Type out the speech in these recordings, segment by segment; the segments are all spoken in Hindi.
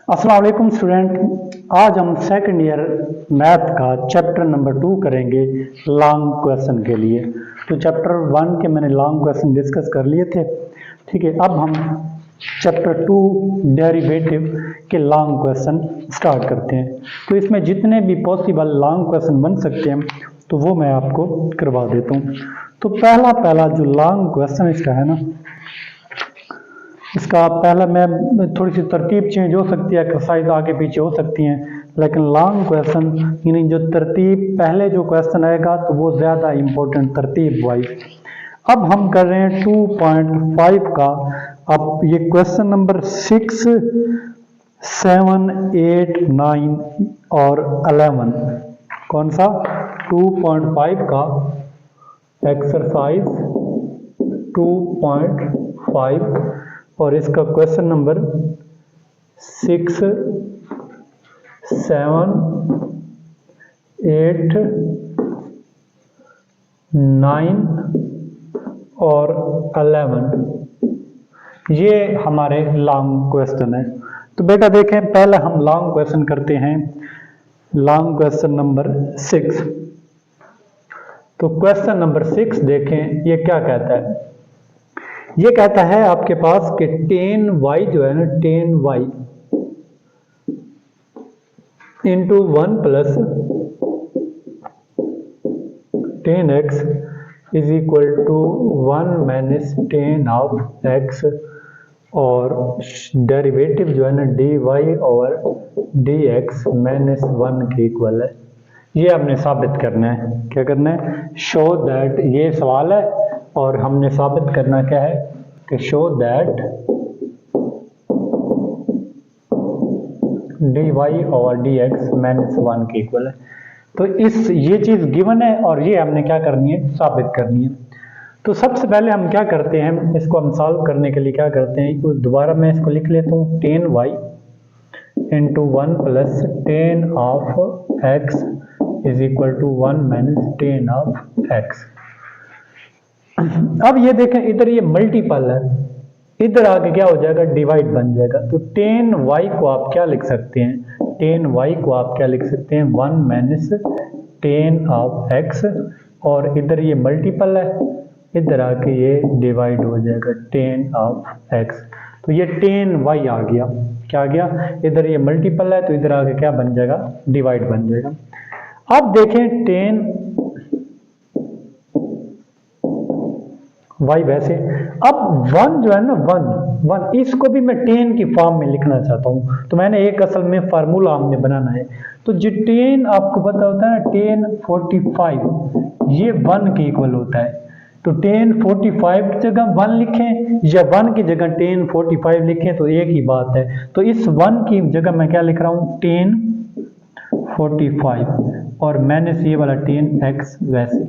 अस्सलाम वालेकुम स्टूडेंट। आज हम सेकंड ईयर मैथ का चैप्टर नंबर 2 करेंगे लॉन्ग क्वेश्चन के लिए। तो चैप्टर 1 के मैंने लॉन्ग क्वेश्चन डिस्कस कर लिए थे, ठीक है। अब हम चैप्टर 2 डेरिवेटिव के लॉन्ग क्वेश्चन स्टार्ट करते हैं। तो इसमें जितने भी पॉसिबल लॉन्ग क्वेश्चन बन सकते हैं तो वो मैं आपको करवा देता हूँ। तो पहला जो लॉन्ग क्वेश्चन इसका है ना, इसका पहला मैं थोड़ी सी तरतीब चेंज हो सकती है, एक्सरसाइज आगे पीछे हो सकती हैं, लेकिन लॉन्ग क्वेश्चन यानी जो तरतीब पहले जो क्वेश्चन आएगा तो वो ज़्यादा इम्पोर्टेंट तरतीब वाइज। अब हम कर रहे हैं 2.5 का। अब ये क्वेश्चन नंबर 6, 7, 8, 9 और 11 कौन सा 2.5 का एक्सरसाइज 2.5 और इसका क्वेश्चन नंबर 6, 7, 8, 9 और 11 ये हमारे लॉन्ग क्वेश्चन है। तो बेटा देखें, पहले हम लॉन्ग क्वेश्चन करते हैं। Long question number 6। तो क्वेश्चन नंबर 6 देखें, ये क्या कहता है। ये कहता है आपके पास कि tan y जो है ना, tan y into 1 plus tan x is equal to 1 minus tan of x और डेरिवेटिव जो है ना dy ओवर dx माइनस 1 के इक्वल है। ये हमने साबित करना है। क्या करना है? शो दैट, ये सवाल है और हमने साबित करना क्या है कि show that dy over dx minus 1 के इक्वल है। तो ये चीज गिवन है और ये हमने क्या करनी है? साबित करनी है। तो सबसे पहले हम क्या करते हैं, इसको हम सॉल्व करने के लिए क्या करते हैं, तो दोबारा मैं इसको लिख लेता हूँ tan y into 1 plus tan of x is equal to 1 minus tan of x। अब ये देखें, इधर ये मल्टीपल है, इधर आके क्या हो जाएगा? डिवाइड बन जाएगा। तो tan y को आप क्या लिख सकते हैं? tan y को आप क्या लिख सकते हैं? 1 माइनस tan ऑफ x और इधर ये मल्टीपल है, इधर आके ये डिवाइड हो जाएगा tan ऑफ x। तो ये tan y आ गया। क्या आ गया? इधर ये मल्टीपल है तो इधर आके क्या बन जाएगा? डिवाइड बन जाएगा। अब देखें tan y वैसे, अब 1 जो है ना, 1 इसको भी मैं tan की फॉर्म में लिखना चाहता हूँ। तो मैंने एक असल में फार्मूला हमने बनाना है। तो जो tan आपको पता होता है ना, tan 45 ये 1 के इक्वल होता है। तो tan 45 की जगह 1 लिखें या 1 की जगह tan 45 लिखें तो एक ही बात है। तो इस 1 की जगह मैं क्या लिख रहा हूँ? tan 45 और माइनस ये वाला tan x वैसे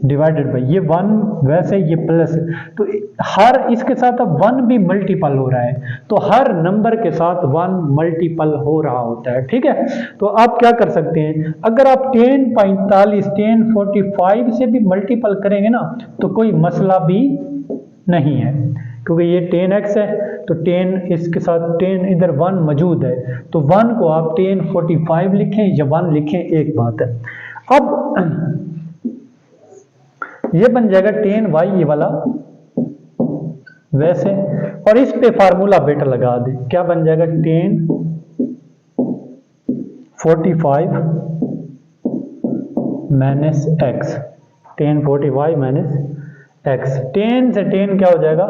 डिवाइडेड बाई ये 1 वैसे, ये प्लस। तो हर इसके साथ अब 1 भी मल्टीपल हो रहा है, तो हर नंबर के साथ 1 मल्टीपल हो रहा होता है, ठीक है। तो आप क्या कर सकते हैं, अगर आप tan 45 tan 45 से भी मल्टीपल करेंगे ना तो कोई मसला भी नहीं है, क्योंकि ये tan x है तो tan इसके साथ tan इधर 1 मौजूद है, तो 1 को आप tan 45 लिखें या 1 लिखें एक बात है। अब ये बन जाएगा tan y ये वाला वैसे, और इस पे फार्मूला बेटा लगा दे। क्या बन जाएगा? tan 45 minus x, tan 45 minus x। tan से tan क्या हो जाएगा?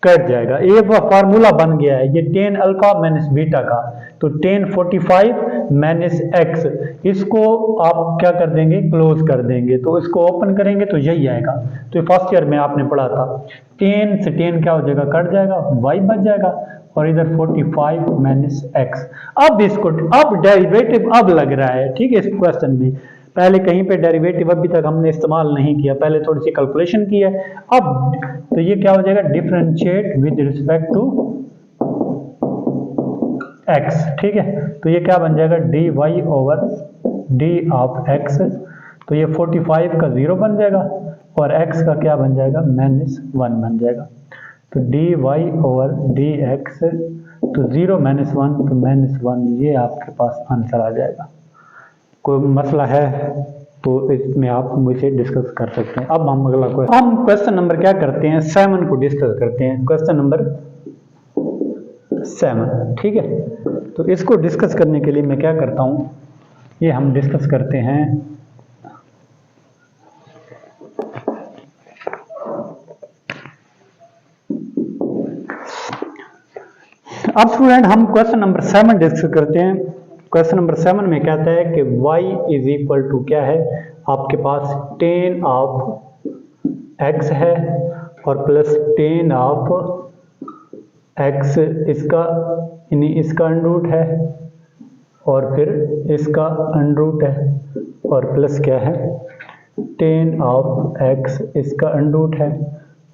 कट जाएगा। ये फार्मूला बन गया है, ये tan अल्फा माइनस बीटा का। तो tan 45 माइनस x, इसको आप क्या कर देंगे? क्लोज कर देंगे। तो इसको ओपन करेंगे तो यही आएगा। तो ये फर्स्ट ईयर में आपने पढ़ा था। tan से tan क्या हो जाएगा? कट जाएगा, y बच जाएगा और इधर 45 माइनस x। अब इसको, अब डेरिवेटिव अब लग रहा है, ठीक है। इस क्वेश्चन में पहले कहीं पे डेरिवेटिव अभी तक हमने इस्तेमाल नहीं किया, पहले थोड़ी सी कैलकुलेशन की है। अब तो ये क्या हो जाएगा? Differentiate with respect to x, ठीक है। तो ये क्या बन जाएगा? dy over d of x। तो ये 45 का 0 बन जाएगा और x का क्या बन जाएगा? -1 बन जाएगा। तो dy ओवर dx तो 0 माइनस 1 तो माइनस 1, ये आपके पास आंसर आ जाएगा। कोई मसला है तो इसमें आप मुझे डिस्कस कर सकते हैं। अब हम अगला क्वेश्चन, हम क्वेश्चन नंबर क्या करते हैं 7 को डिस्कस करते हैं। क्वेश्चन नंबर 7, ठीक है। तो इसको डिस्कस करने के लिए मैं क्या करता हूँ, ये हम डिस्कस करते हैं। अब स्टूडेंट हम क्वेश्चन नंबर 7 डिस्कस करते हैं। क्वेश्चन नंबर 7 में कहता है कि y इज इक्वल टू क्या है, आपके पास tan ऑफ x है और प्लस tan ऑफ x इसका अंडर रूट है और फिर इसका अंडर रूट है और प्लस क्या है tan ऑफ x इसका अंडर रूट है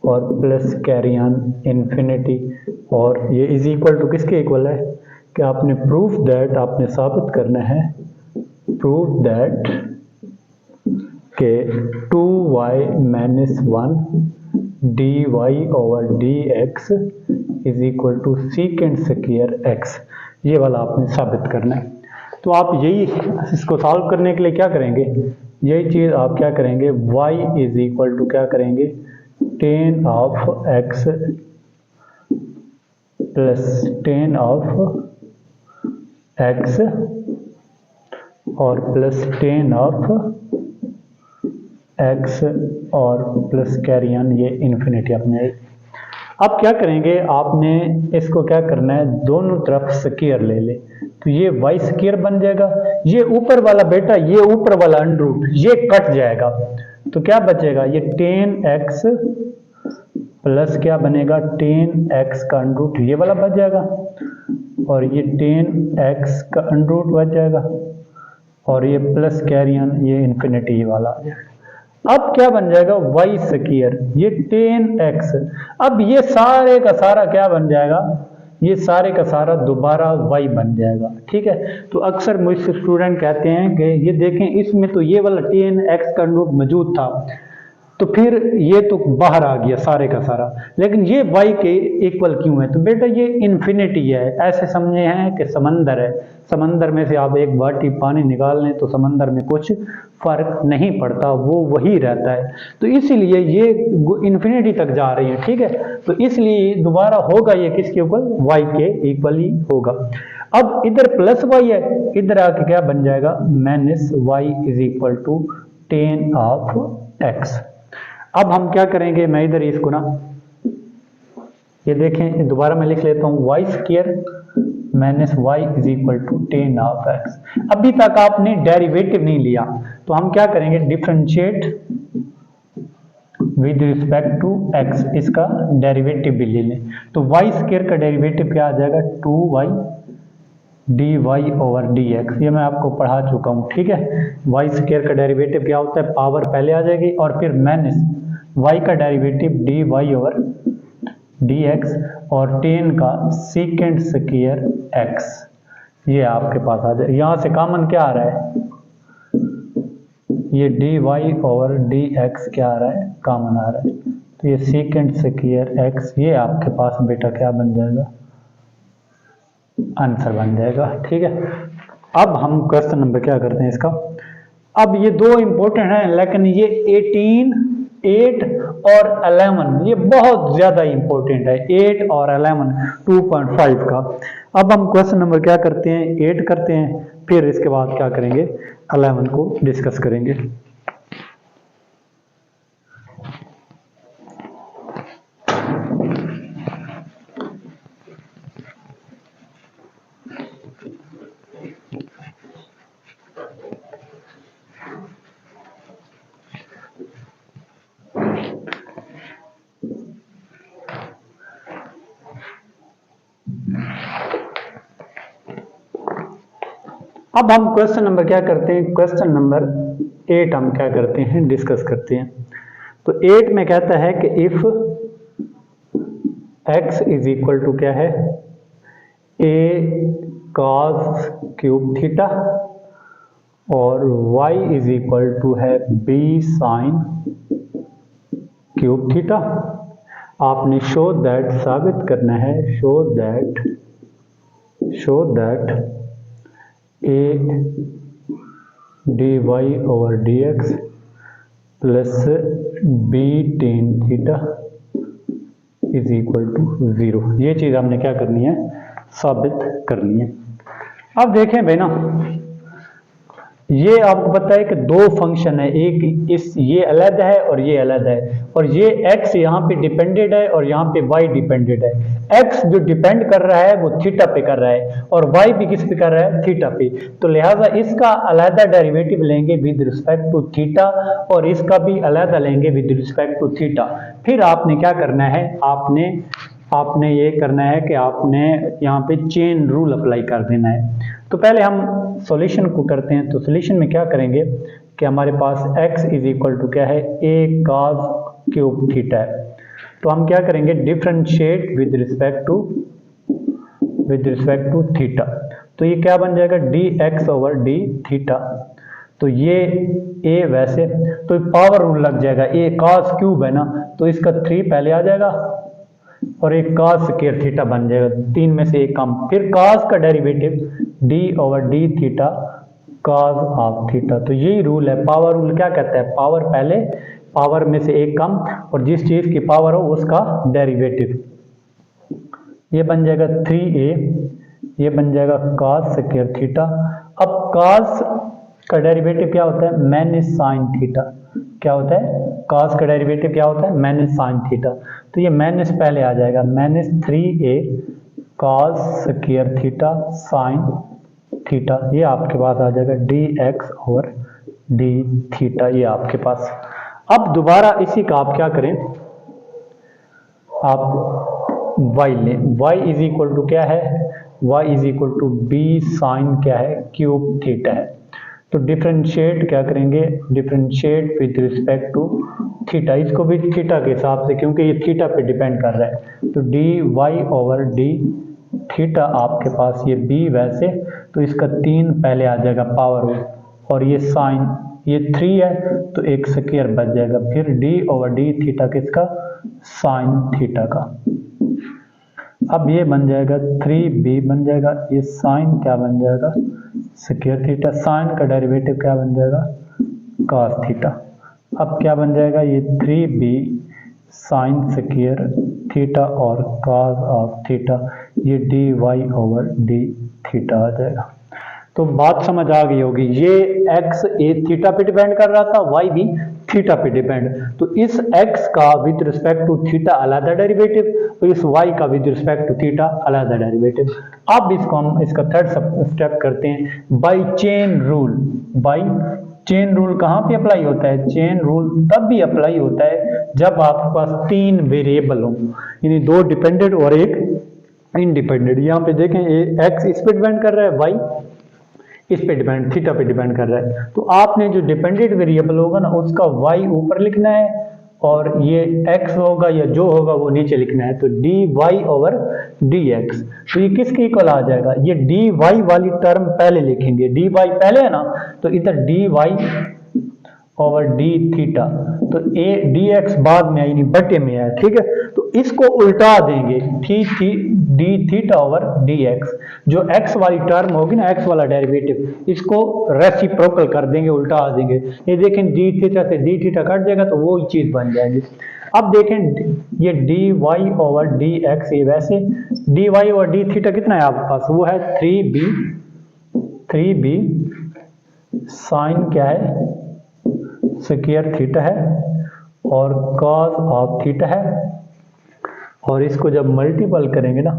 और प्लस कैरी ऑन इन्फिनिटी। और ये इज इक्वल टू किसके इक्वल है कि आपने प्रूफ दैट, आपने साबित करना है प्रूफ दैट के 2y minus 1 dy over dx is equal to second square x, ये वाला आपने साबित करना है। तो आप यही इसको सॉल्व करने के लिए क्या करेंगे, यही चीज़ आप क्या करेंगे, y इज इक्वल टू क्या करेंगे tan of x plus tan of x और प्लस tan ऑफ x और प्लस कैरी ऑन ये इन्फिनिटी अपने। अब क्या करेंगे, आपने इसको क्या करना है, दोनों तरफ स्क्वायर ले ले तो ये y स्क्वायर बन जाएगा। ये ऊपर वाला बेटा, ये ऊपर वाला अंडर रूट ये कट जाएगा तो क्या बचेगा, ये tan x प्लस क्या बनेगा tan x का अंडर रूट, ये वाला बच जाएगा और ये tan x का अंडर रूट बच जाएगा और ये प्लस कैरी ऑन ये इन्फिनिटी वाला आ जाएगा। अब क्या बन जाएगा y स्क्वायर, ये tan x, अब ये सारे का सारा क्या बन जाएगा, ये सारे का सारा दोबारा y बन जाएगा, ठीक है। तो अक्सर मुझसे स्टूडेंट कहते हैं कि ये देखें इसमें तो ये वाला tan x का अंडर रूट मौजूद था तो फिर ये तो बाहर आ गया सारे का सारा, लेकिन ये y के इक्वल क्यों है, तो बेटा ये इन्फिनिटी है। ऐसे समझे हैं कि समंदर है, समंदर में से आप एक बाल्टी पानी निकाल लें तो समंदर में कुछ फर्क नहीं पड़ता, वो वही रहता है। तो इसीलिए ये इन्फिनिटी तक जा रही है, ठीक है। तो इसलिए दोबारा होगा ये किसके इक्वल, y के इक्वल ही होगा। अब इधर प्लस y है, इधर आके क्या बन जाएगा minus y is equal to tan of x। अब हम क्या करेंगे, मैं इधर इसको ना ये देखें दोबारा मैं लिख लेता हूँ y square minus y is equal to tan of x। अभी तक आपने डेरिवेटिव नहीं लिया तो हम क्या करेंगे, differentiate with respect to x, इसका डेरिवेटिव भी ले लें। तो y स्क्वायर का डेरिवेटिव क्या आ जाएगा 2y dy ओवर dx, ये मैं आपको पढ़ा चुका हूँ, ठीक है। y स्क्वायर का डेरिवेटिव क्या होता है, पावर पहले आ जाएगी और फिर माइनस y का डेरिवेटिव dy ओवर dx और tan का सीकेंड स्क्वायर x, ये आपके पास आ जाए। यहाँ से कॉमन क्या आ रहा है, ये dy ओवर dx क्या आ रहा है, कॉमन आ रहा है, तो ये सीकेंड स्क्वायर x, ये आपके पास बेटा क्या बन जाएगा, आंसर बन जाएगा, ठीक है। अब हम क्वेश्चन नंबर क्या करते हैं इसका, अब ये दो इंपॉर्टेंट हैं लेकिन ये 18, 8 और 11 ये बहुत ज्यादा इंपॉर्टेंट है, 8 और 11 2.5 का। अब हम क्वेश्चन नंबर क्या करते हैं 8 करते हैं, फिर इसके बाद क्या करेंगे 11 को डिस्कस करेंगे। अब हम क्वेश्चन नंबर क्या करते हैं, क्वेश्चन नंबर 8 हम क्या करते हैं डिस्कस करते हैं। तो 8 में कहता है कि if x is equal to क्या है a cos क्यूब थीटा और y इज इक्वल टू है b sin क्यूब थीटा। आपने शो दैट साबित करना है, show that show that a d Y over D x plus b tan theta is equal to 0। ये चीज़ हमने क्या करनी है, साबित करनी है। अब देखें भाई ना, ये आपको पता है कि दो फंक्शन है, एक इस ये अलग है और ये अलग है, और ये x यहाँ पे डिपेंडेड है और यहाँ पे y डिपेंडेड है। x जो डिपेंड कर रहा है वो थीटा पे कर रहा है और y भी किस पे कर रहा है, थीटा पे। तो लिहाजा इसका अलग डेरिवेटिव लेंगे विद रिस्पेक्ट टू थीटा और इसका भी अलग लेंगे विद रिस्पेक्ट टू थीटा। फिर आपने क्या करना है, आपने ये करना है कि आपने यहाँ पे चेन रूल अप्लाई कर देना है। तो पहले हम सॉल्यूशन को करते हैं। तो सॉल्यूशन में क्या करेंगे कि हमारे पास x इज इक्वल टू क्या है, a cos क्यूब थीटा है। तो हम क्या करेंगे, differentiate with respect to theta. तो ये क्या बन जाएगा, dx ओवर डी थीटा। तो ये a वैसे तो पावर रूल लग जाएगा, a cos क्यूब है ना, तो इसका 3 पहले आ जाएगा और एक cos स्क्वायर थीटा बन जाएगा, 3 में से एक कम। फिर cos का derivative d over d theta cos half theta. तो यही रूल है, पावर रूल क्या कहता है, पावर पहले, पावर में से एक कम और जिस चीज की पावर हो उसका डेरिवेटिव। ये बन जाएगा 3a, ये बन जाएगा cos स्क्वायर थीटा। अब cos का डेरिवेटिव क्या होता है, माइनस साइन थीटा। क्या होता है, cos का डेरिवेटिव क्या होता है, माइनस साइन थीटा। तो ये माइनस पहले आ जाएगा, minus 3a cos square theta sine theta. ये आपके पास आ जाएगा dx ओवर डी थीटा, ये आपके पास। अब दोबारा इसी का आप क्या करें, आप y लें, y इज इक्वल टू क्या है, y is equal to b sine क्या है, क्यूब थीटा है। तो डिफरेंशिएट क्या करेंगे, differentiate with respect to theta, इसको भी थीटा के हिसाब से क्योंकि ये थीटा पे डिपेंड कर रहा है। तो d Y over d theta आपके पास, ये b वैसे तो इसका 3 पहले आ जाएगा पावर, और ये साइन, ये 3 है तो एक स्क्वायर बच जाएगा। फिर d ओवर डी थीटा किसका, साइन थीटा का। अब ये बन जाएगा 3b बन जाएगा, ये साइन क्या बन जाएगा, स्क्वायर थीटा। साइन का डेरिवेटिव क्या बन जाएगा, cos थीटा। अब क्या बन जाएगा, ये 3b साइन स्क्वायर थीटा और cos ऑफ थीटा, ये dy ओवर डी थीटा आ जाएगा। तो बात समझ आ गई होगी, ये x ए थीटा पे डिपेंड कर रहा था, y भी थीटा पे डिपेंड। तो इस x का विद रिस्पेक्ट टू थीटा अलग डेरिवेटिव और इस y का विद रिस्पेक्ट टू थीटा अलग डेरिवेटिव। अब इसको हम इसका थर्ड स्टेप करते हैं, by chain rule. By chain rule कहाँ पे अप्लाई होता है, चेन रूल तब भी अप्लाई होता है जब आपके पास 3 वेरिएबल हो, यानी 2 डिपेंडेंट और एक इंडिपेंडेंट। यहाँ पे देखें x इस पे डिपेंड कर रहा है, y इस पे डिपेंड, थीटा पे डिपेंड कर रहा है। तो आपने जो डिपेंडेंट वेरिएबल होगा ना उसका y ऊपर लिखना है और ये x होगा या जो होगा वो नीचे लिखना है। तो dy ओवर dx, तो ये किसके इक्वल आ जाएगा, ये dy वाली टर्म पहले लिखेंगे, dy पहले है ना, तो इधर dy ओवर डी थीटा, तो a dx बाद में यानी बटे में है, ठीक है। तो इसको उल्टा देंगे, डी थीटा ओवर dx, जो x वाली टर्म होगी ना, x वाला डेरिवेटिव, इसको रेसिप्रोकल कर देंगे, उल्टा देंगे। ये देखें डी थीटा से डी थीटा कट जाएगा तो वो चीज बन जाएगी। अब देखें ये dy ओवर dx, ये वैसे dy ओवर डी थीटा कितना है आपके पास, वो है 3b साइन क्या है, स्क्वायर थीटा है और cos ऑफ थीटा है, और इसको जब मल्टीपल करेंगे ना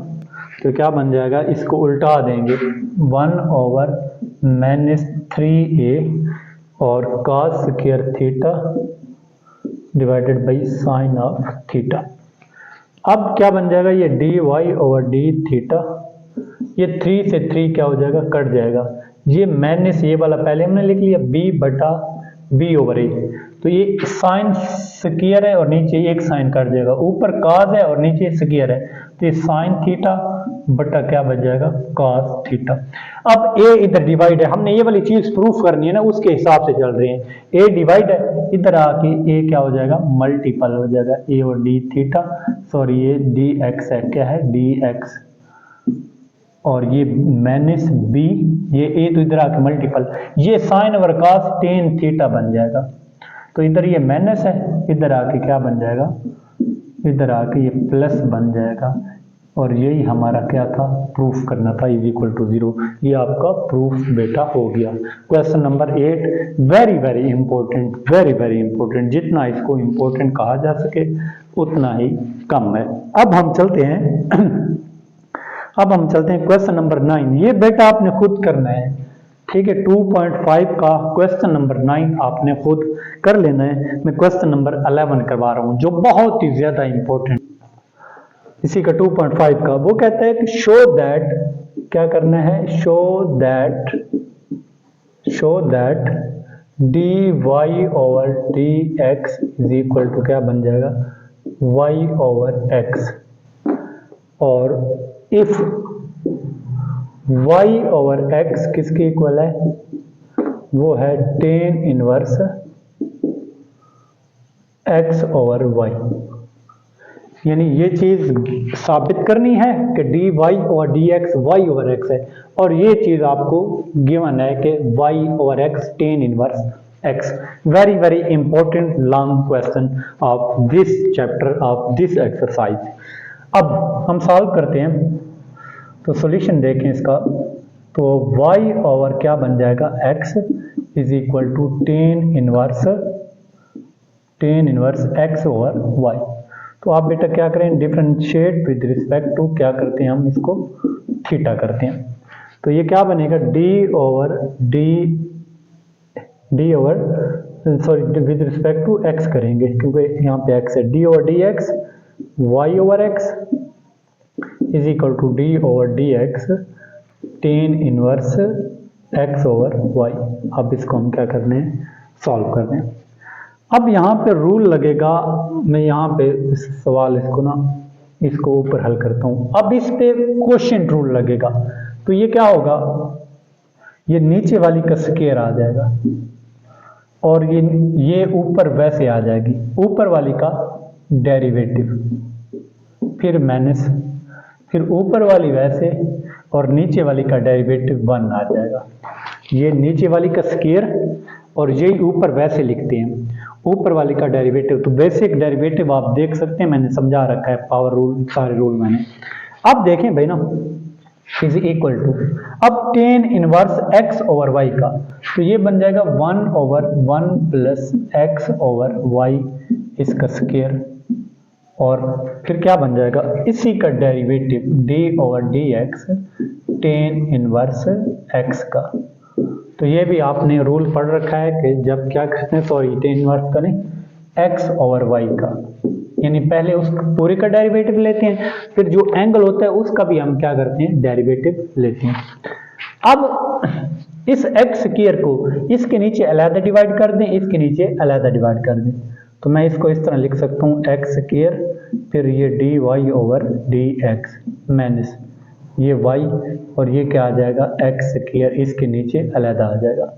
तो क्या बन जाएगा, इसको उल्टा देंगे 1 ओवर माइनस 3a और cos square theta divided by sine of theta. अब क्या बन जाएगा, ये dy ओवर डी थीटा, ये 3 से 3 क्या हो जाएगा, कट जाएगा। ये माइनस ये वाला पहले हमने लिख लिया b बटा b ओवर a, तो ये साइन स्क्वायर है और नीचे एक साइन कट जाएगा, ऊपर cos है और नीचे स्क्वायर है, तो ये साइन थीटा बटा क्या बच जाएगा, cos थीटा। अब a इधर डिवाइड है, हमने ये वाली चीज प्रूफ करनी है ना, उसके हिसाब से चल रहे हैं। a डिवाइड है, इधर आके a क्या हो जाएगा, मल्टीपल हो जाएगा, a और d थीटा, सॉरी ये dx है, क्या है dx और ये माइनस बी, ये ए तो इधर आके मल्टीपल, ये sine over cos tan theta बन जाएगा। तो इधर ये माइनस है, इधर आके क्या बन जाएगा, इधर आके ये प्लस बन जाएगा। और यही हमारा क्या था, प्रूफ करना था इज इक्वल टू 0। ये आपका प्रूफ बेटा हो गया। Question number 8 very very important, very very important. जितना इसको इंपॉर्टेंट कहा जा सके उतना ही कम है। अब हम चलते हैं अब हम चलते हैं क्वेश्चन नंबर 9। ये बेटा आपने खुद करना है, ठीक है। 2.5 का क्वेश्चन नंबर 9 आपने खुद कर लेना है। मैं क्वेश्चन नंबर 11 करवा रहा हूं जो बहुत ही ज्यादा इंपॉर्टेंट इसी का 2.5 का। वो कहता है कि शो दैट, क्या करना है, show that d Y over D x is equal to क्या बन जाएगा, वाई ओवर एक्स। और इफ y ओवर x किसके इक्वल है, वो है tan inverse x over y। यानी ये चीज साबित करनी है कि dy और dx y ओवर x है, और ये चीज आपको गिवन है कि y over x ten inverse x। Very very important long question of this chapter of this exercise. अब हम सॉल्व करते हैं, तो सॉल्यूशन देखें इसका। तो y ओवर क्या बन जाएगा, x is equal to tan inverse x over y। तो आप बेटा क्या करें, डिफरेंशिएट विद रिस्पेक्ट टू क्या करते हैं हम, इसको थीटा करते हैं। तो ये क्या बनेगा, d over sorry with respect to x करेंगे क्योंकि यहाँ पे x है, d over D x y over x is equal to d over D x tan inverse x over y। अब इसको हम क्या करने हैं, सॉल्व करने हैं। अब यहाँ पे रूल लगेगा, मैं यहाँ पे इस सवाल इसको ऊपर हल करता हूँ। अब इस पे क्वोशिएंट रूल लगेगा, तो ये क्या होगा, ये नीचे वाली का स्क्वायर आ जाएगा और ये ऊपर वैसे आ जाएगी, ऊपर वाली का डेरिवेटिव, फिर माइनस, फिर ऊपर वाली वैसे और नीचे वाली का डेरिवेटिव 1 आ जाएगा। ये नीचे वाली का स्क्वायर और यही ऊपर वैसे लिखते हैं, ऊपर वाली का डेरिवेटिव। तो बेसिक डेरिवेटिव आप देख सकते हैं, मैंने समझा रखा है, पावर रूल, सारे रूल मैंने। अब देखें भाई ना, इज इक्वल टू, अब ten inverse x over y का, तो ये बन जाएगा 1 over 1 plus x over y इसका स्क्वायर, और फिर क्या बन जाएगा, इसी का derivative d over dx ten inverse x का। तो ये भी आपने रूल पढ़ रखा है कि जब क्या करते हैं, सॉरी टेन इनवर्स का नहीं, x ओवर y का, यानी पहले उस पूरे का डेरिवेटिव लेते हैं, फिर जो एंगल होता है उसका भी हम क्या करते हैं, डेरिवेटिव लेते हैं। अब इस x स्क्वायर को इसके नीचे अलग डिवाइड कर दें, इसके नीचे अलग डिवाइड कर दें, तो मैं इसको इस तरह लिख सकता हूँ x स्क्वायर, फिर ये dy ओवर dx माइनस ये y, और ये क्या आ जाएगा, x स्क्वायर इसके नीचे अलग आ जाएगा,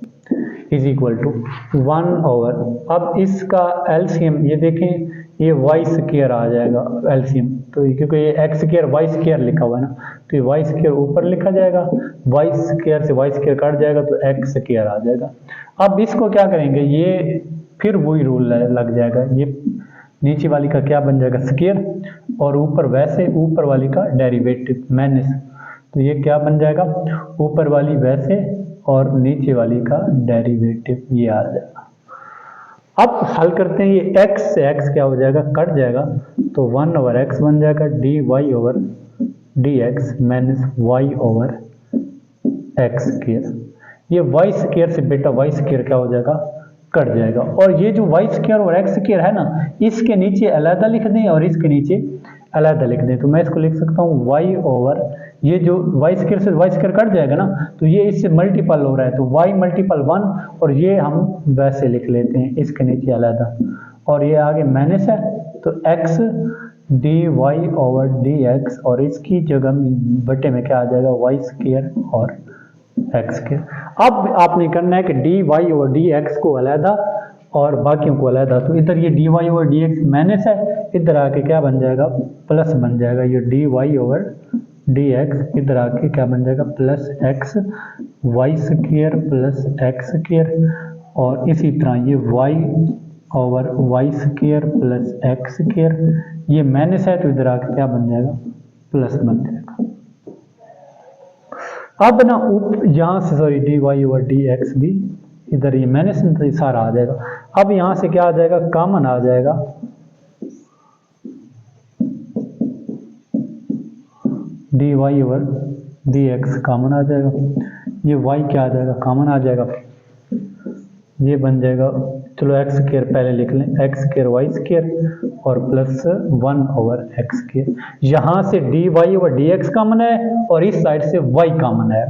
इज इक्वल टू 1 ओवर, अब इसका एलसीएम ये देखें, ये y स्क्वायर आ जाएगा एलसीएम, तो क्योंकि ये x स्क्वायर y स्क्वायर लिखा हुआ है ना, तो ये y स्क्वायर ऊपर लिखा जाएगा, y स्क्वायर से y स्क्वायर कट जाएगा तो x स्क्वायर आ जाएगा। अब इसको क्या करेंगे, ये फिर वही रूल लग जाएगा, ये नीचे वाली का क्या बन जाएगा, स्क्वायर, और ऊपर वैसे ऊपर वाली का डेरिवेटिव माइनस, तो ये क्या बन जाएगा, ऊपर वाली वैसे और नीचे वाली का डेरिवेटिव ये आ जाएगा। अब हल करते हैं, ये x से x क्या हो जाएगा, कट जाएगा, तो 1 ओवर x बन जाएगा dy over dx minus y over x square. ये y स्क्वायर से बेटा y स्क्वायर क्या हो जाएगा, कट जाएगा, और ये जो y स्क्वायर और x स्क्वायर है ना, इसके नीचे अलग लिख दें और इसके नीचे अलग लिख दें, तो मैं इसको लिख सकता हूँ y ओवर, ये जो y स्क्वायर से y स्क्वायर कट जाएगा ना, तो ये इससे मल्टीपल हो रहा है, तो y मल्टीपल 1, और ये हम वैसे लिख लेते हैं इसके नीचे अलग, और ये आगे माइनस है, तो x dy ओवर dx, और इसकी जगह बटे में क्या आ जाएगा, y स्क्वायर और x स्क्वायर। अब आपने करना है कि dy ओवर dx को अलहदा और बाकियों को अलहदा, तो इधर ये dy ओवर dx माइनस है, इधर आके क्या बन जाएगा, प्लस बन जाएगा, ये dy ओवर डी एक्स इधर आके क्या बन जाएगा plus x y square plus x square, और इसी तरह ये y over y square plus x square, ये माइनस है तो इधर आके क्या बन जाएगा प्लस बन जाएगा। अब ना यहाँ से sorry d Y over D x भी इधर ये माइनस तो ये सारा आ जाएगा। अब यहाँ से क्या आ जाएगा कॉमन आ जाएगा, D Y over D x common आ जाएगा, ये वाई क्या आ जाएगा कॉमन आ जाएगा, ये बन जाएगा चलो एक्स स्क्वायर पहले लिख लें, एक्स स्क्वायर वाई स्क्वायर और प्लस 1 ओवर एक्स स्क्वायर। यहाँ से d Y over D x common है और इस साइड से वाई कॉमन है।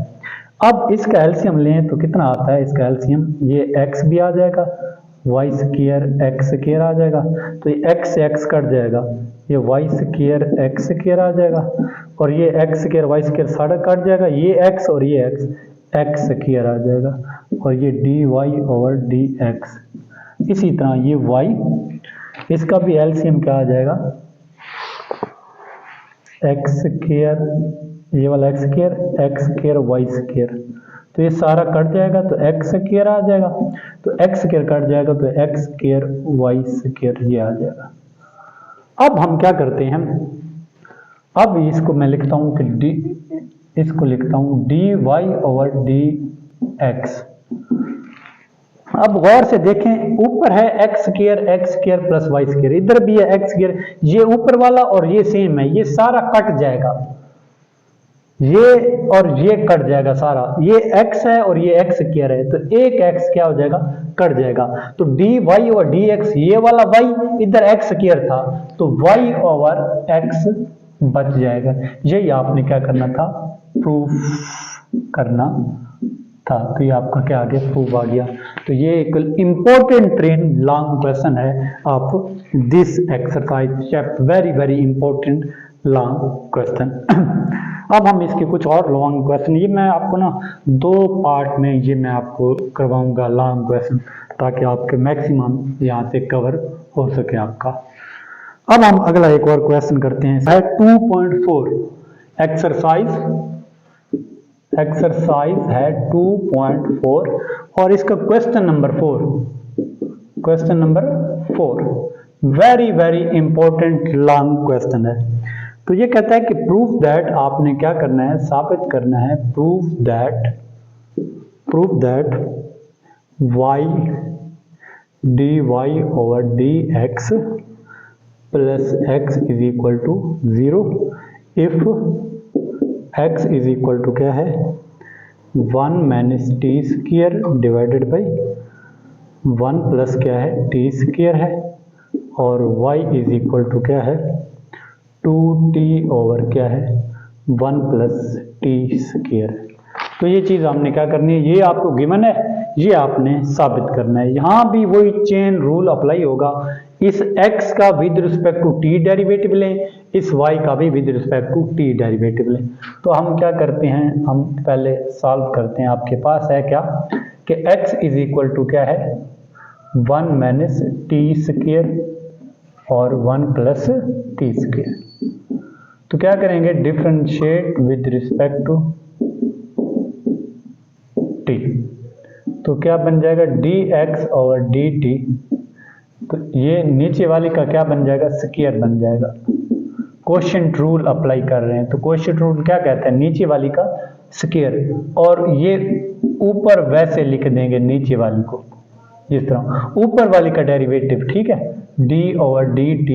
अब इसका एलसीएम लें तो कितना आता है इसका एलसीएम, ये एक्स भी आ जाएगा वाई स्क्वायर एक्स स्क्वायर आ जाएगा, तो ये एक्स से एक्स कट जाएगा, ये वाई स्क्वायर एक्स स्क्वायर आ जाएगा, और ये एक्स स्क्वायर वाई स्क्वायर सारा कट जाएगा, ये एक्स और ये एक्स एक्स स्क्वायर आ जाएगा, और ये d Y over D x. इसी तरह ये वाई, इसका भी एलसीएम क्या आ जाएगा एक्स स्क्वायर, ये वाला एक्स स्क्वायर वाई स्क्वायर, तो ये सारा कट जाएगा तो एक्स स्क्वायर आ जाएगा, तो एक्स स्क्वायर कट जाएगा तो एक्स स्क्वायर वाई स्क्वायर ये आ जाएगा। अब हम क्या करते हैं, अब इसको मैं लिखता हूं कि डी, इसको लिखता हूं d Y over D x. अब गौर से देखें ऊपर है x square plus y square, इधर भी है एक्स स्क्वायर, ये ऊपर वाला और ये सेम है, ये सारा कट जाएगा, ये और ये कट जाएगा सारा, ये x है और ये x स्क्वायर है, तो एक x क्या हो जाएगा कट जाएगा, तो d Y over D x, ये वाला y इधर x स्क्वायर था तो y ओवर x बच जाएगा। यही आपने क्या करना था प्रूफ करना था, तो ये आपका क्या आ गया प्रूफ आ गया। तो ये एक इंपॉर्टेंट ट्रेन लॉन्ग क्वेश्चन है आप this exercise chapter, very very important long question. अब हम इसके कुछ और लॉन्ग क्वेश्चन, ये मैं आपको ना 2 पार्ट में ये मैं आपको करवाऊंगा लॉन्ग क्वेश्चन, ताकि आपके मैक्सिमम यहाँ से कवर हो सके आपका। अब हम अगला एक और क्वेश्चन करते हैं 2.4 एक्सरसाइज है 2.4 और इसका question number 4 very very important long question है। तो ये कहता है कि प्रूफ दैट, आपने क्या करना है साबित करना है, proof that y d Y over D x plus x is equal to 0 if x is equal to क्या है 1 minus t square divided by 1 plus क्या है टी स्क्वायर है, और y इज इक्वल टू क्या है 2t ओवर क्या है 1 प्लस टी स्क्वायर। तो ये चीज़ हमने क्या करनी है, ये आपको गिवन है, ये आपने साबित करना है। यहाँ भी वही चेन रूल अप्लाई होगा, इस x का with respect to t derivative लें, इस y का भी with respect to t derivative लें। तो हम क्या करते हैं, हम पहले सॉल्व करते हैं। आपके पास है क्या कि x इज इक्वल टू क्या है 1 माइनस टी स्क्वायर और 1 प्लस टी स्क्वायर। तो क्या करेंगे differentiate with respect to t, तो क्या बन जाएगा dx ओवर dt, तो ये नीचे वाली का क्या बन जाएगा स्क्वायर बन जाएगा। कोशेंट रूल अप्लाई कर रहे हैं, तो कोशेंट रूल क्या कहता है नीचे वाली का स्क्वायर, और ये ऊपर वैसे लिख देंगे नीचे वाली को जिस तरह ऊपर वाली का डेरिवेटिव, ठीक है d over dt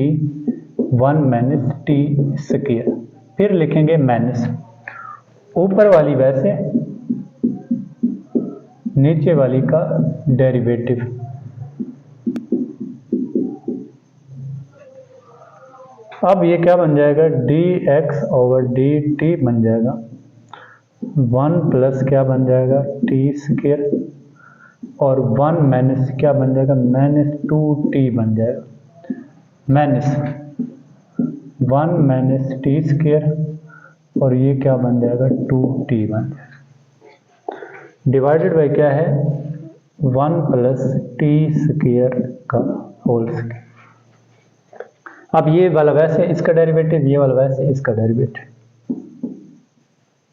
1 minus t square, फिर लिखेंगे माइनस ऊपर वाली वैसे नीचे वाली का डेरिवेटिव। अब ये क्या बन जाएगा dx ओवर dt बन जाएगा 1 प्लस क्या बन जाएगा टी स्क्वायर, और 1 माइनस क्या बन जाएगा माइनस 2t बन जाएगा, माइनस 1 माइनस टी स्क्वायर, और ये क्या बन जाएगा 2t बन जाएगा, डिवाइडेड बाई क्या है 1 प्लस टी स्क्वायर का होल स्क्वायर। अब ये वाला वैसे इसका डेरिवेटिव, ये वाला वैसे इसका डेरिवेटिव,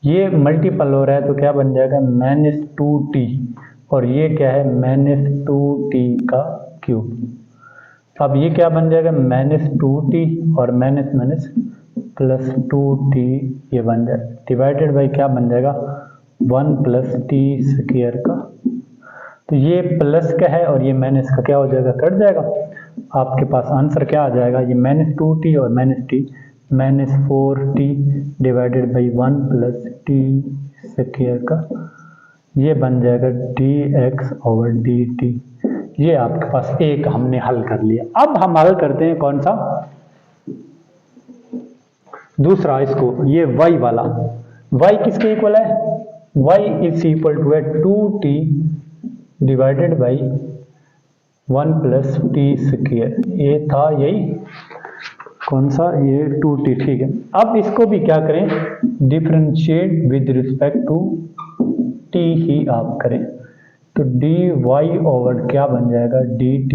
ये मल्टीपल हो रहा है तो क्या बन जाएगा -2t, और ये क्या है -2t का क्यूब। अब ये क्या बन जाएगा -2t और माइनस माइनस +2t, ये बन जाएगा डिवाइडेड बाई क्या बन जाएगा 1 + t² का। तो ये प्लस का है और ये माइनस का क्या हो जाएगा, कट जाएगा। आपके पास आंसर क्या आ जाएगा, ये -2t और -t, -4t divided by 1 + t² का, ये बन जाएगा dx/dt। ये आपके पास एक हमने हल कर लिया। अब हम हल करते हैं कौन सा, दूसरा, इसको, ये y वाला। y किसके इक्वल है, y = 2t divided by 1 + t²। ये था यही कौन सा, ये 2t, ठीक है। अब इसको भी क्या करें, differentiate with respect to t ही आप करें, तो dy/ क्या बन जाएगा dt।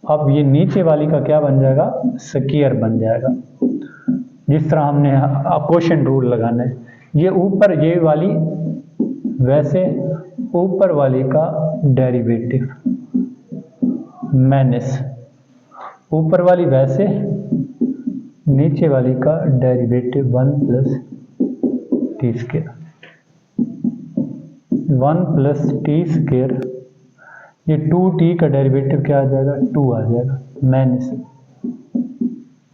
अब ये नीचे वाली का क्या बन जाएगा, स्क्वायर बन जाएगा। जिस तरह हमने क्वोशिएंट रूल लगाना है, ये ऊपर ये वाली वैसे ऊपर वाली का डेरिवेटिव माइनस ऊपर वाली वैसे नीचे वाली का डेरिवेटिव 1 + t²। 1 + t², ये 2t का डेरिवेटिव क्या आ जाएगा, 2 आ जाएगा माइनस,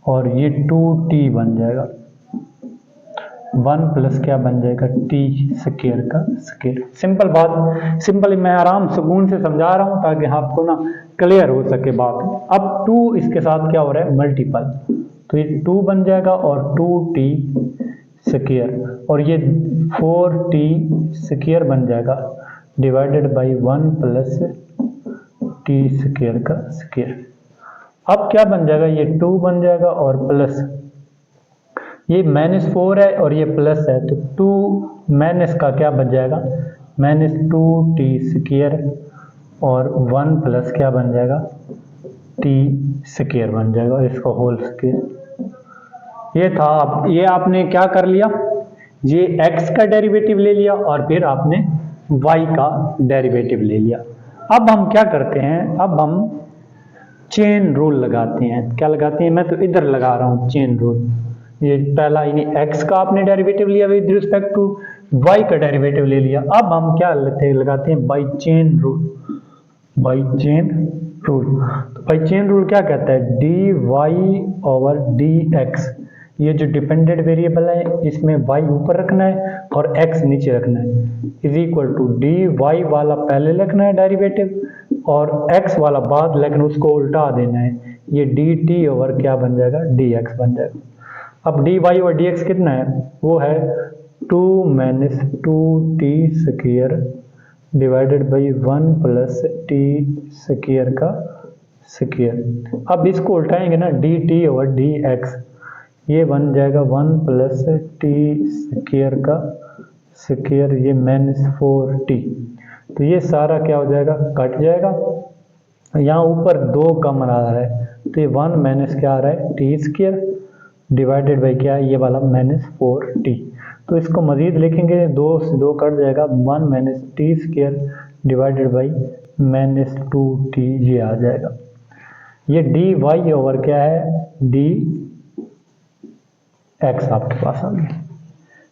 और ये 2t बन जाएगा 1 + क्या बन जाएगा t² का स्क्वायर। सिंपल बात, सिंपल, मैं आराम सुकून से समझा रहा हूँ ताकि आपको ना क्लियर हो सके बात। अब 2 इसके साथ क्या हो रहा है, मल्टीपल, तो ये 2 बन जाएगा और 2t², और ये 4t² बन जाएगा डिवाइडेड बाई 1 + t² का स्क्वायर। अब क्या बन जाएगा, ये 2 बन जाएगा और प्लस ये -4 है और ये प्लस है, तो 2 माइनस का क्या बन जाएगा, -2t² और 1 + क्या बन जाएगा t² बन जाएगा, और इसका होल स्क्वायर। ये था। अब ये आपने क्या कर लिया, ये x का डेरिवेटिव ले लिया और फिर आपने y का डेरिवेटिव ले लिया। अब हम क्या करते हैं, अब हम चेन रूल लगाते हैं। क्या लगाते हैं, मैं तो इधर लगा रहा हूँ चेन रूल। ये पहला x का आपने डेरिवेटिव लिया विद रिस्पेक्ट टू y का डेरिवेटिव ले लिया। अब हम क्या लगाते हैं, by chain rule. By chain rule, तो बाई चेन रूल क्या कहता है, dy/dx, ये जो डिपेंडेंट वेरिएबल है इसमें y ऊपर रखना है और x नीचे रखना है, इज इक्वल टू dy वाला पहले लिखना है डेरिवेटिव और x वाला बाद, लेकिन उसको उल्टा देना है, ये dt/ क्या बन जाएगा, dx बन जाएगा। अब dy और dx कितना है, वो है 2 - 2t² डिवाइडेड बाई 1 + t² का स्क्वायर। अब इसको उल्टाएंगे ना, dt/dx, ये बन जाएगा 1 + t² का स्क्वायर, ये -4t। तो ये सारा क्या हो जाएगा, कट जाएगा। यहाँ ऊपर 2 कम आ रहा है, तो ये 1 माइनस क्या आ रहा है, t² डिवाइडेड बाई क्या है, ये वाला -4t। तो इसको मजीद लिखेंगे, 2 से 2 कट जाएगा, 1 - t² डिवाइडेड बाई -2t, ये आ जाएगा। ये dy/ क्या है, dx आपके पास आ गया।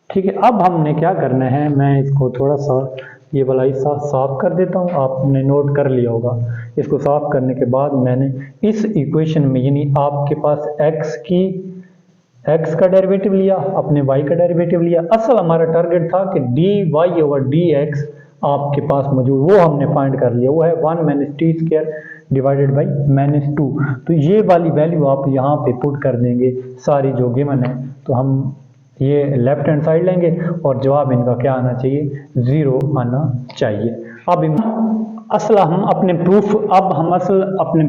ठीक है, अब हमने क्या करना है, मैं इसको थोड़ा सा ये वाला हिस्सा साफ कर देता हूँ, आपने नोट कर लिया होगा। इसको साफ करने के बाद मैंने इस इक्वेशन में, यानी आपके पास x का डेरिवेटिव लिया, अपने y का डेरिवेटिव लिया। असल हमारा टारगेट था कि dy/dx आपके पास मौजूद, वो हमने फाइंड कर लिया, वो है 1 - t² डिवाइडेड बाई -2। तो ये वाली वैल्यू आप यहाँ पे पुट कर देंगे सारी जो गिवन है, तो हम ये लेफ्ट हैंड साइड लेंगे और जवाब इनका क्या आना चाहिए, 0 आना चाहिए। अब हम अपने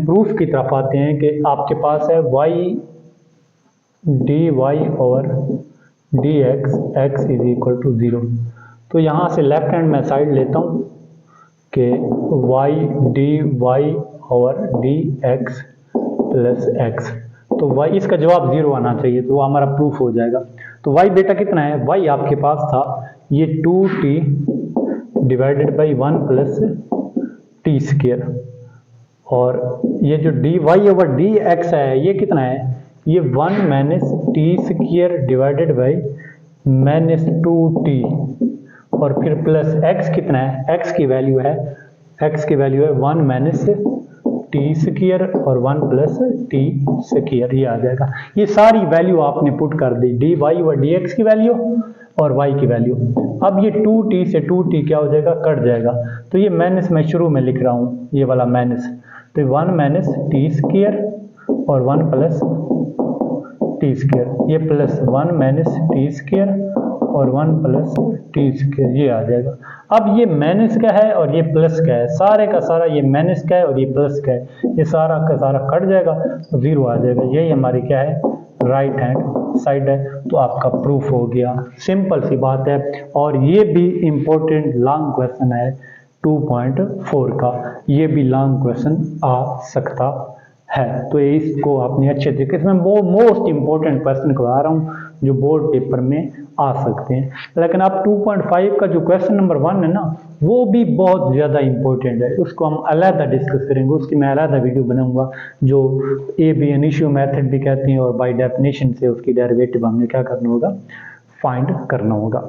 प्रूफ की तरफ आते हैं कि आपके पास है y dy/dx x = 0। तो यहाँ से लेफ्ट हैंड में साइड लेता हूँ कि y dy/dx + x, तो y इसका जवाब 0 आना चाहिए, तो वो हमारा प्रूफ हो जाएगा। तो y बेटा कितना है, y आपके पास था ये 2t divided by 1 plus T square, और ये जो dy ओवर dx है ये कितना है, ये 1 minus T square divided by minus 2t, और फिर प्लस x कितना है, x की वैल्यू है 1 माइनस टी स्क्र और 1 प्लस टी स्क्र, ये आ जाएगा। ये सारी वैल्यू आपने पुट कर दी, dy ओवर dx की वैल्यू और y की वैल्यू। अब ये 2t से 2t क्या हो जाएगा, कट जाएगा, तो ये माइनस मैं शुरू में लिख रहा हूँ, ये वाला माइनस, तो 1 माइनस टी स्क्र और 1 प्लस टी स्क्र, ये प्लस 1 माइनस टी स्क्र और 1 प्लस टी स्क्र, ये आ जाएगा। अब ये माइनस का है और ये प्लस का है, सारे का सारा ये माइनस का है और ये प्लस का है, ये सारा का सारा कट जाएगा तो 0 आ जाएगा। यही हमारी क्या है, राइट हैंड साइड है। तो आपका प्रूफ हो गया, सिंपल सी बात है। और ये भी इम्पोर्टेंट लॉन्ग क्वेश्चन है 2.4 का, ये भी लॉन्ग क्वेश्चन आ सकता है। तो इसको आपने अच्छे तरीके से, मैं वो मोस्ट इंपॉर्टेंट क्वेश्चन करवा रहा हूँ जो बोर्ड पेपर में आ सकते हैं। लेकिन आप 2.5 का जो क्वेश्चन नंबर 1 है ना, वो भी बहुत ज़्यादा इंपॉर्टेंट है, उसको हम अलग डिस्कस करेंगे, उसकी मैं अलग वीडियो बनाऊंगा, जो ab इनिशियो मेथड भी कहते हैं, और बाय डेफिनेशन से उसकी डेरिवेटिव हमने क्या करना होगा, फाइंड करना होगा।